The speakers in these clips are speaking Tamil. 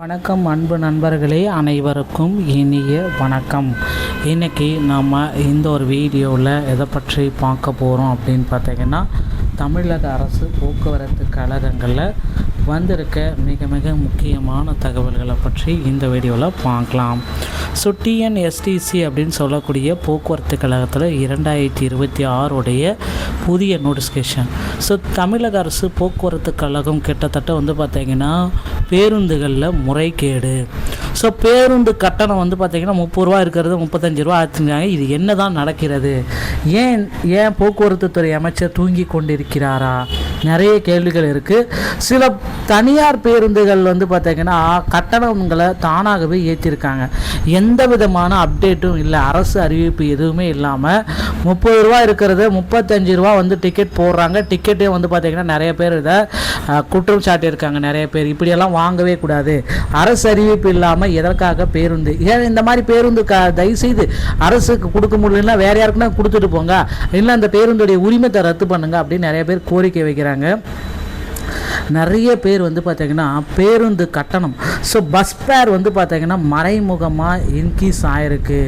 வணக்கம் அன்பு நண்பர்களே, அனைவருக்கும் இனிய வணக்கம். இன்றைக்கி நாம் இந்த ஒரு வீடியோவில் எதை பற்றி பார்க்க போகிறோம் அப்படின்னு பார்த்தீங்கன்னா, தமிழக அரசு போக்குவரத்து கழகங்களில் வந்திருக்க மிக மிக முக்கியமான தகவல்களை பற்றி இந்த வீடியோவில் பார்க்கலாம். ஸோ டிஎன்எஸ்டிசி அப்படின்னு சொல்லக்கூடிய போக்குவரத்து கழகத்தில் 2026 புதிய நோட்டிஃபிகேஷன். ஸோ தமிழக அரசு போக்குவரத்து கழகம் கிட்டத்தட்ட பார்த்திங்கன்னா பேருந்துகளில் முறைகேடு. ஸோ பேருந்து கட்டணம் பார்த்திங்கன்னா 30 ரூபா இருக்கிறது 35 ரூபா ஆச்சுருக்காங்க. இது என்ன தான் நடக்கிறது? ஏன் போக்குவரத்து துறை அமைச்சர் தூங்கி கொண்டிருக்கிறாரா? நிறைய கேள்விகள் இருக்குது. சில தனியார் பேருந்துகள் பார்த்திங்கன்னா கட்டணங்களை தானாகவே ஏற்றிருக்காங்க. எந்த விதமான அப்டேட்டும் இல்லை, அரசு அறிவிப்பு எதுவுமே இல்லாமல் 30 ரூபா இருக்கிறது 35 ரூபா டிக்கெட் போடுறாங்க. டிக்கெட்டே பார்த்திங்கன்னா நிறைய பேர் இதை குற்றம் சாட்டியிருக்காங்க. நிறைய பேர் இப்படியெல்லாம் வாங்கவே கூடாது, அரசு அறிவிப்பு இல்லாமல் எதற்காக பேருந்து, ஏன் இந்த மாதிரி பேருந்து தயவுசெய்து அரசுக்கு கொடுக்க முடியலன்னா வேறு யாருக்குன்னா கொடுத்துட்டு போங்க, இல்லை அந்த பேருந்துடைய உரிமத்தை ரத்து பண்ணுங்க அப்படின்னு நிறைய பேர் கோரிக்கை வைக்கிறாங்க. நிறைய பேர் பார்த்திங்கன்னா பேருந்து கட்டணம், ஸோ பஸ் ஃபேர் பார்த்திங்கன்னா மறைமுகமாக இன்க்ரீஸ் ஆகிருக்கு.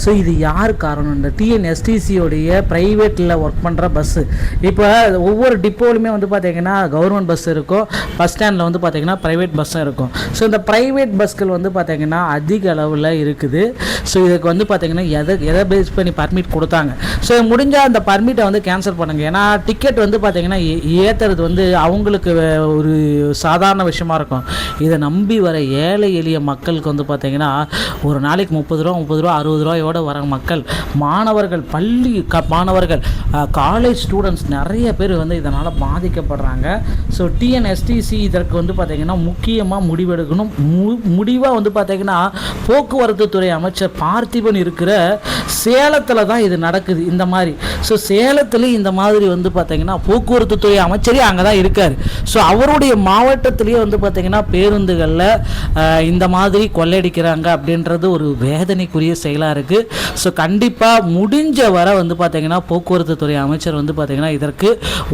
ஸோ இது யார் காரணம்? இந்த டிஎன்எஸ்டிசியோடைய ப்ரைவேட்டில் ஒர்க் பண்ணுற பஸ்ஸு. இப்போ ஒவ்வொரு டிப்போலையுமே பார்த்திங்கன்னா கவர்மெண்ட் பஸ் இருக்கும், பஸ் ஸ்டாண்டில் பார்த்திங்கன்னா ப்ரைவேட் பஸ்ஸும் இருக்கும். ஸோ இந்த ப்ரைவேட் பஸ்கள் பார்த்திங்கன்னா அதிக அளவில் இருக்குது. ஸோ இதுக்கு பார்த்திங்கன்னா எதை பேஸ் பண்ணி பர்மிட் கொடுத்தாங்க. ஸோ முடிஞ்சால் அந்த பர்மிட்டை கேன்சல் பண்ணுங்கள். ஏன்னா டிக்கெட் பார்த்திங்கன்னா ஏற்றுறது அவங்களுக்கு ஒரு சாதாரண விஷயமா இருக்கும். இதை நம்பி வர ஏழை எளிய மக்களுக்கு பார்த்திங்கன்னா ஒரு நாளைக்கு 30 ரூபா 60 ரூபாயோடு வர மக்கள், மாணவர்கள், மாணவர்கள், காலேஜ் ஸ்டூடெண்ட்ஸ் நிறைய பேர் இதனால் பாதிக்கப்படுறாங்க. ஸோ டிஎன்எஸ்டிசி இதற்கு பார்த்திங்கன்னா முக்கியமாக முடிவெடுக்கணும். முடிவாக பார்த்திங்கன்னா போக்குவரத்து துறை அமைச்சர் பார்த்திபன் இருக்கிற சேலத்தில் தான் இது நடக்குது இந்த மாதிரி. ஸோ சேலத்துலேயும் இந்த மாதிரி பார்த்திங்கன்னா போக்குவரத்து துறை அமைச்சரே அங்கே தான் இருக்கார். ஸோ அவருடைய மாவட்டத்திலேயே பார்த்திங்கன்னா பேருந்துகளில் இந்த மாதிரி கொள்ளையடிக்கிறாங்க அப்படின்றது ஒரு வேதனைக்குரிய செயலாக இருக்குது. ஸோ கண்டிப்பாக முடிஞ்ச வர பார்த்திங்கன்னா போக்குவரத்து துறை அமைச்சர் பார்த்திங்கன்னா இதற்கு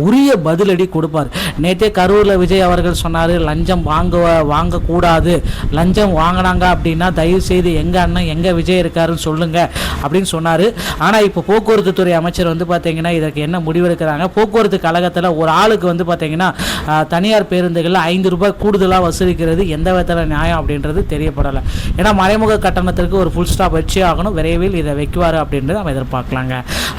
உரிய பதிலடி கொடுப்பார். நேற்றே கரூரில் விஜய் அவர்கள் சொன்னார், லஞ்சம் வாங்கக்கூடாது, லஞ்சம் வாங்கினாங்க அப்படின்னா தயவு செய்து எங்கள் அண்ணன் எங்கள் விஜய் இருக்காருன்னு சொல்லுங்கள் அப்படின்னு சொன்னார். ஆனால் இப்போ போக்குவரத்து துறை அமைச்சர் பார்த்திங்கன்னா இதற்கு என்ன முடிவெடுக்கிறாங்க? போக்குவரத்து கழகத்தில் ஒரு ஆளுக்கு பார்த்திங்கன்னா தனியார் பேருந்துகளில் 5 ரூபாய் கூடுதலாக வசூலிக்கிறது எந்த விதத்தில் நியாயம் அப்படின்றது தெரியப்படலை. ஏன்னா மறைமுக கட்டணத்திற்கு ஒரு ஃபுல் ஸ்டாப் வச்சே ஆகணும். விரைவில் இதை வைக்குவார் அப்படின்றது நம்ம எதிர்பார்க்கலாங்க.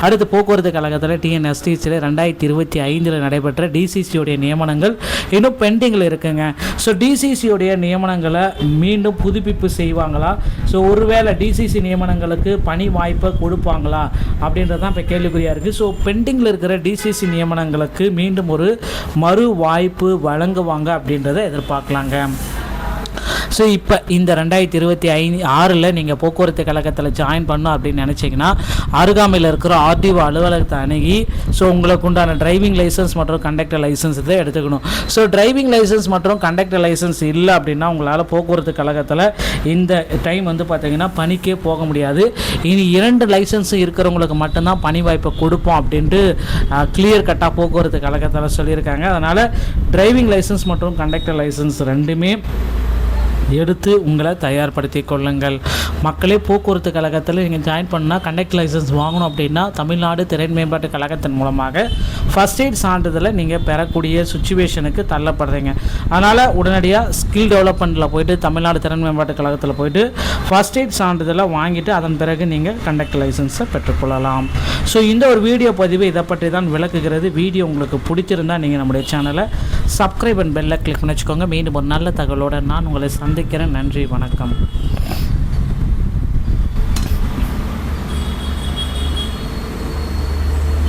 அடுத்து போக்குவரத்து கழகத்தில் டிஎன்எஸ்டிசியில் 2025 நடைபெற்ற டிசிசியோடைய நியமனங்கள் இன்னும் பெண்டிங்கில் இருக்குங்க. ஸோ டிசிசியோடைய நியமனங்களை மீண்டும் புதுப்பிப்பு செய்வாங்களா? ஸோ ஒருவேளை டிசிசி நியமனங்களுக்கு பணி வாய்ப்பை கொடுப்பாங்களா அப்படின்றது தான் இப்போ கேள்விக்குறியாக இருக்குது. ஸோ பெண்டிங்கில் இருக்கிற டிசிசி நியமனங்களுக்கு மீண்டும் ஒரு மறு வாய்ப்பு வழங்குவாங்க அப்படின்றத எதிர்பார்க்கலாங்க. ஸோ இப்போ இந்த 2026 நீங்கள் போக்குவரத்து கழகத்தில் ஜாயின் பண்ணணும் அப்படின்னு நினச்சிங்கன்னா அருகாமையில் இருக்கிற ஆர்டிஓ அலுவலகத்தை அணுகி ஸோ உங்களுக்கு உண்டான டிரைவிங் லைசன்ஸ் மற்றும் கண்டக்டர் லைசன்ஸ் இதை எடுத்துக்கணும். ஸோ டிரைவிங் லைசன்ஸ் மற்றும் கண்டக்டர் லைசன்ஸ் இல்லை அப்படின்னா உங்களால் போக்குவரத்து கழகத்தில் இந்த டைம் பார்த்திங்கன்னா பணிக்கே போக முடியாது. இனி 2 லைசன்ஸும் இருக்கிறவங்களுக்கு மட்டும்தான் பணி வாய்ப்பை கொடுப்போம் அப்படின்ட்டு கிளியர் கட்டாக போக்குவரத்து கழகத்தில் சொல்லியிருக்காங்க. அதனால் டிரைவிங் லைசன்ஸ் மற்றும் கண்டக்டர் லைசன்ஸ் ரெண்டுமே எடுத்து உங்களை தயார்படுத்தி கொள்ளுங்கள். மக்களே, போக்குவரத்து கழகத்தில் நீங்கள் ஜாயின் பண்ணால் கண்டக்டர் லைசன்ஸ் வாங்கணும் அப்படின்னா தமிழ்நாடு திறன் மேம்பாட்டு கழகத்தின் மூலமாக ஃபர்ஸ்ட் எய்ட் சான்றிதழை நீங்கள் பெறக்கூடிய சுச்சுவேஷனுக்கு தள்ளப்படுறீங்க. அதனால் உடனடியாக ஸ்கில் டெவலப்மெண்ட்டில் போய்ட்டு தமிழ்நாடு திறன் மேம்பாட்டு கழகத்தில் போய்ட்டு ஃபர்ஸ்ட் எய்ட் சான்றிதழை வாங்கிட்டு அதன் பிறகு நீங்கள் கண்டக்டர் லைசன்ஸை பெற்றுக்கொள்ளலாம். ஸோ இந்த ஒரு வீடியோ பதிவு இதை பற்றி தான் விளக்குகிறது. வீடியோ உங்களுக்கு பிடிச்சிருந்தால் நீங்கள் நம்முடைய சேனலை சப்ஸ்கிரைப் அண்ட் பெல்லை கிளிக் பண்ணி வச்சுக்கோங்க. மீண்டும் ஒரு நல்ல தகவலோடு நான் உங்களை சந்திக்கிறேன். நன்றி, வணக்கம்.